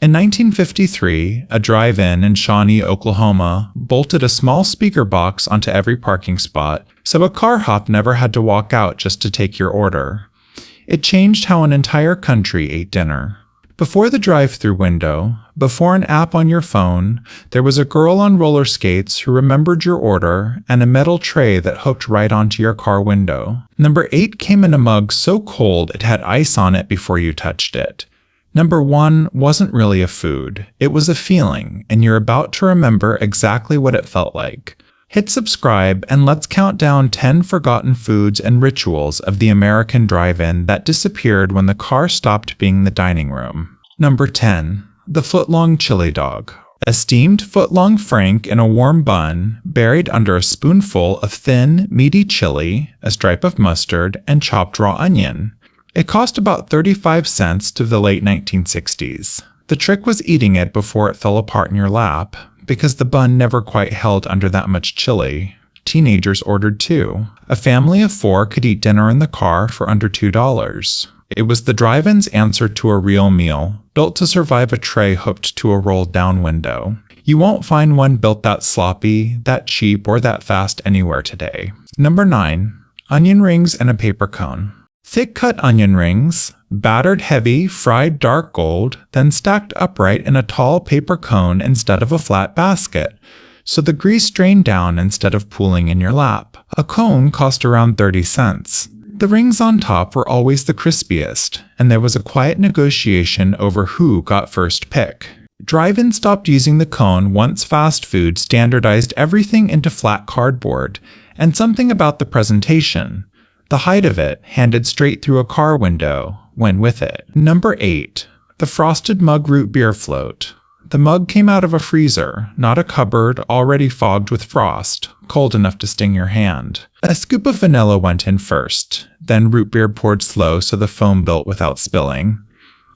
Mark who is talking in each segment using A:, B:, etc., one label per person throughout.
A: In 1953, a drive-in in Shawnee, Oklahoma, bolted a small speaker box onto every parking spot, so a car hop never had to walk out just to take your order. It changed how an entire country ate dinner. Before the drive-thru window, before an app on your phone, there was a girl on roller skates who remembered your order and a metal tray that hooked right onto your car window. Number 8 came in a mug so cold it had ice on it before you touched it. Number 1 wasn't really a food, it was a feeling, and you're about to remember exactly what it felt like. Hit subscribe and let's count down 10 forgotten foods and rituals of the American drive-in that disappeared when the car stopped being the dining room. Number 10. The footlong chili dog. A steamed footlong frank in a warm bun, buried under a spoonful of thin, meaty chili, a stripe of mustard, and chopped raw onion. It cost about 35 cents to the late 1960s. The trick was eating it before it fell apart in your lap, because the bun never quite held under that much chili. Teenagers ordered 2. A family of 4 could eat dinner in the car for under $2. It was the drive-in's answer to a real meal, built to survive a tray hooked to a rolled-down window. You won't find one built that sloppy, that cheap, or that fast anywhere today. Number 9. Onion rings and a paper cone. Thick-cut onion rings, battered heavy, fried dark gold, then stacked upright in a tall paper cone instead of a flat basket, so the grease drained down instead of pooling in your lap. A cone cost around 30 cents. The rings on top were always the crispiest, and there was a quiet negotiation over who got first pick. Drive-in stopped using the cone once fast food standardized everything into flat cardboard, and something about the presentation, the height of it, handed straight through a car window, went with it. Number 8. The frosted mug root beer float. The mug came out of a freezer, not a cupboard already fogged with frost, cold enough to sting your hand. A scoop of vanilla went in first, then root beer poured slow so the foam built without spilling.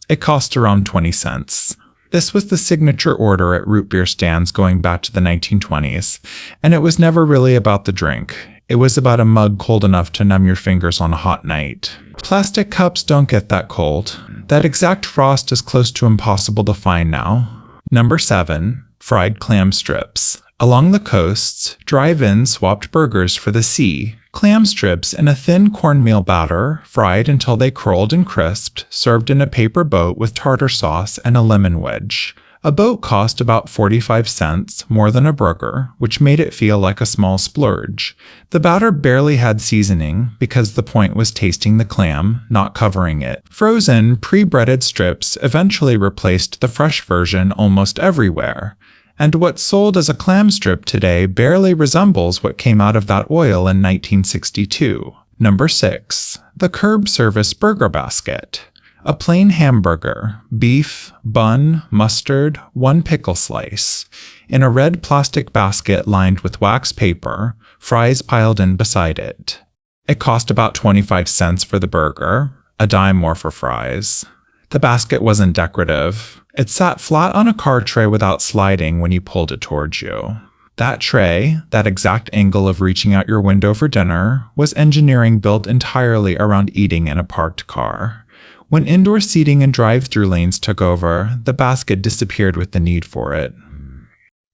A: It cost around 20 cents. This was the signature order at root beer stands going back to the 1920s, and it was never really about the drink. It was about a mug cold enough to numb your fingers on a hot night. Plastic cups don't get that cold. That exact frost is close to impossible to find now. Number 7. Fried clam strips. Along the coasts, drive-ins swapped burgers for the sea. Clam strips in a thin cornmeal batter, fried until they curled and crisped, served in a paper boat with tartar sauce and a lemon wedge. A boat cost about 45 cents, more than a burger, which made it feel like a small splurge. The batter barely had seasoning, because the point was tasting the clam, not covering it. Frozen, pre-breaded strips eventually replaced the fresh version almost everywhere, and what's sold as a clam strip today barely resembles what came out of that oil in 1962. Number 6. The curb service burger basket. A plain hamburger, beef, bun, mustard, 1 pickle slice, in a red plastic basket lined with wax paper, fries piled in beside it. It cost about 25 cents for the burger, a dime more for fries. The basket wasn't decorative. It sat flat on a car tray without sliding when you pulled it towards you. That tray, that exact angle of reaching out your window for dinner, was engineering built entirely around eating in a parked car. When indoor seating and drive-thru lanes took over, the basket disappeared with the need for it.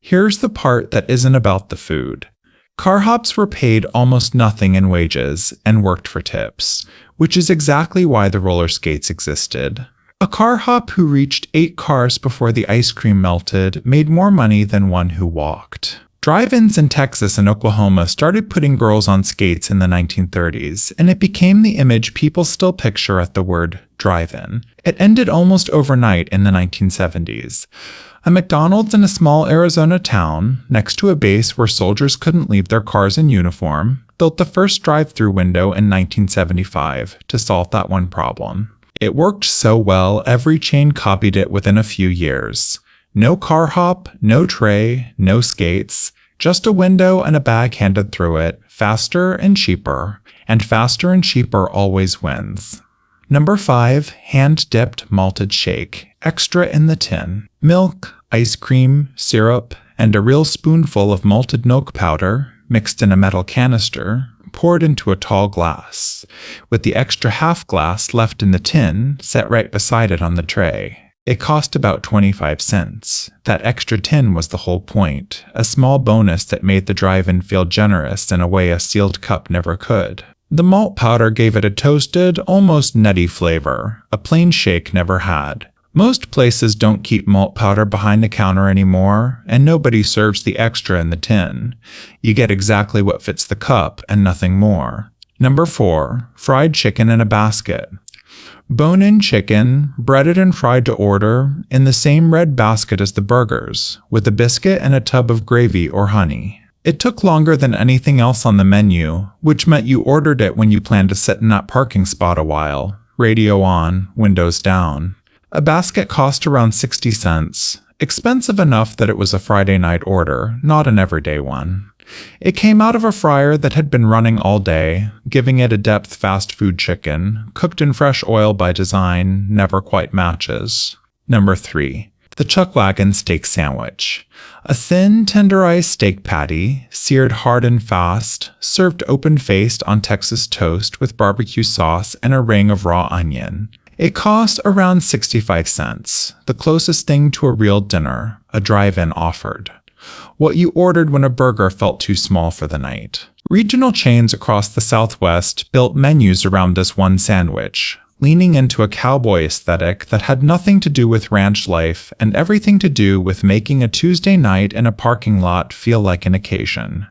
A: Here's the part that isn't about the food. Carhops were paid almost nothing in wages and worked for tips, which is exactly why the roller skates existed. A carhop who reached 8 cars before the ice cream melted made more money than one who walked. Drive-ins in Texas and Oklahoma started putting girls on skates in the 1930s, and it became the image people still picture at the word drive-in. It ended almost overnight in the 1970s. A McDonald's in a small Arizona town, next to a base where soldiers couldn't leave their cars in uniform, built the first drive-thru window in 1975 to solve that one problem. It worked so well, every chain copied it within a few years. No car hop, no tray, no skates, just a window and a bag handed through it, faster and cheaper always wins. Number 5, hand-dipped malted shake, extra in the tin. Milk, ice cream, syrup, and a real spoonful of malted milk powder, mixed in a metal canister, poured into a tall glass, with the extra half glass left in the tin set right beside it on the tray. It cost about 25 cents. That extra tin was the whole point, a small bonus that made the drive-in feel generous in a way a sealed cup never could. The malt powder gave it a toasted, almost nutty flavor, a plain shake never had. Most places don't keep malt powder behind the counter anymore, and nobody serves the extra in the tin. You get exactly what fits the cup and nothing more. Number 4. Fried chicken in a basket. Bone-in chicken, breaded and fried to order, in the same red basket as the burgers, with a biscuit and a tub of gravy or honey. It took longer than anything else on the menu, which meant you ordered it when you planned to sit in that parking spot a while, radio on, windows down. A basket cost around 60 cents, expensive enough that it was a Friday night order, not an everyday one. It came out of a fryer that had been running all day, giving it a depth fast food chicken, cooked in fresh oil by design, never quite matches. Number 3. The Chuck Wagon Steak Sandwich. A thin, tenderized steak patty, seared hard and fast, served open-faced on Texas toast with barbecue sauce and a ring of raw onion. It cost around 65 cents, the closest thing to a real dinner a drive-in offered. What you ordered when a burger felt too small for the night. Regional chains across the Southwest built menus around this one sandwich, leaning into a cowboy aesthetic that had nothing to do with ranch life and everything to do with making a Tuesday night in a parking lot feel like an occasion.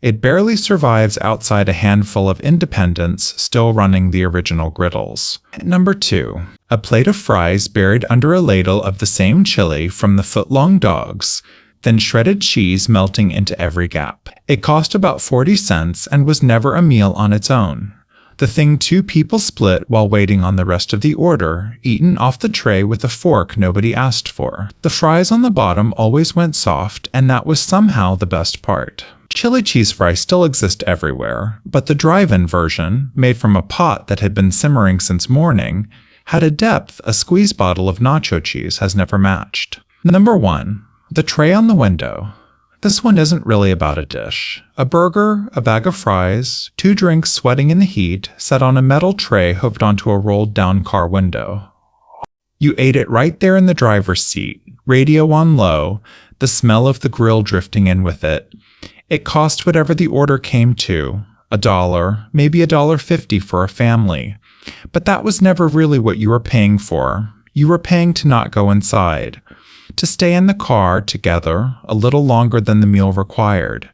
A: It barely survives outside a handful of independents still running the original griddles. Number 2. A plate of fries buried under a ladle of the same chili from the foot-long dogs, then shredded cheese melting into every gap. It cost about 40 cents and was never a meal on its own. The thing 2 people split while waiting on the rest of the order, eaten off the tray with a fork nobody asked for. The fries on the bottom always went soft, and that was somehow the best part. Chili cheese fries still exist everywhere, but the drive-in version, made from a pot that had been simmering since morning, had a depth a squeeze bottle of nacho cheese has never matched. Number 1. The tray on the window. This one isn't really about a dish. A burger, a bag of fries, 2 drinks sweating in the heat, set on a metal tray hooked onto a rolled-down car window. You ate it right there in the driver's seat, radio on low, the smell of the grill drifting in with it. It cost whatever the order came to, $1, maybe $1.50 for a family. But that was never really what you were paying for. You were paying to not go inside, to stay in the car together a little longer than the meal required.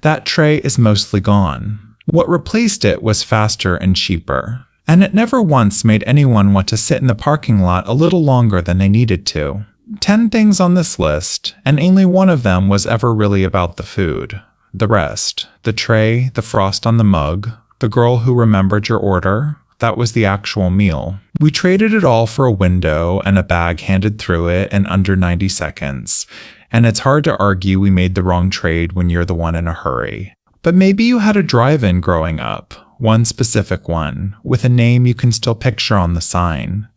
A: That tray is mostly gone. What replaced it was faster and cheaper, and it never once made anyone want to sit in the parking lot a little longer than they needed to. 10 things on this list, and only one of them was ever really about the food. The rest, the tray, the frost on the mug, the girl who remembered your order, that was the actual meal. We traded it all for a window and a bag handed through it in under 90 seconds. And it's hard to argue we made the wrong trade when you're the one in a hurry. But maybe you had a drive-in growing up, one specific one, with a name you can still picture on the sign.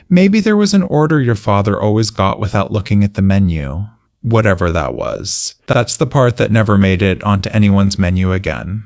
A: Maybe there was an order your father always got without looking at the menu. Whatever that was. That's the part that never made it onto anyone's menu again.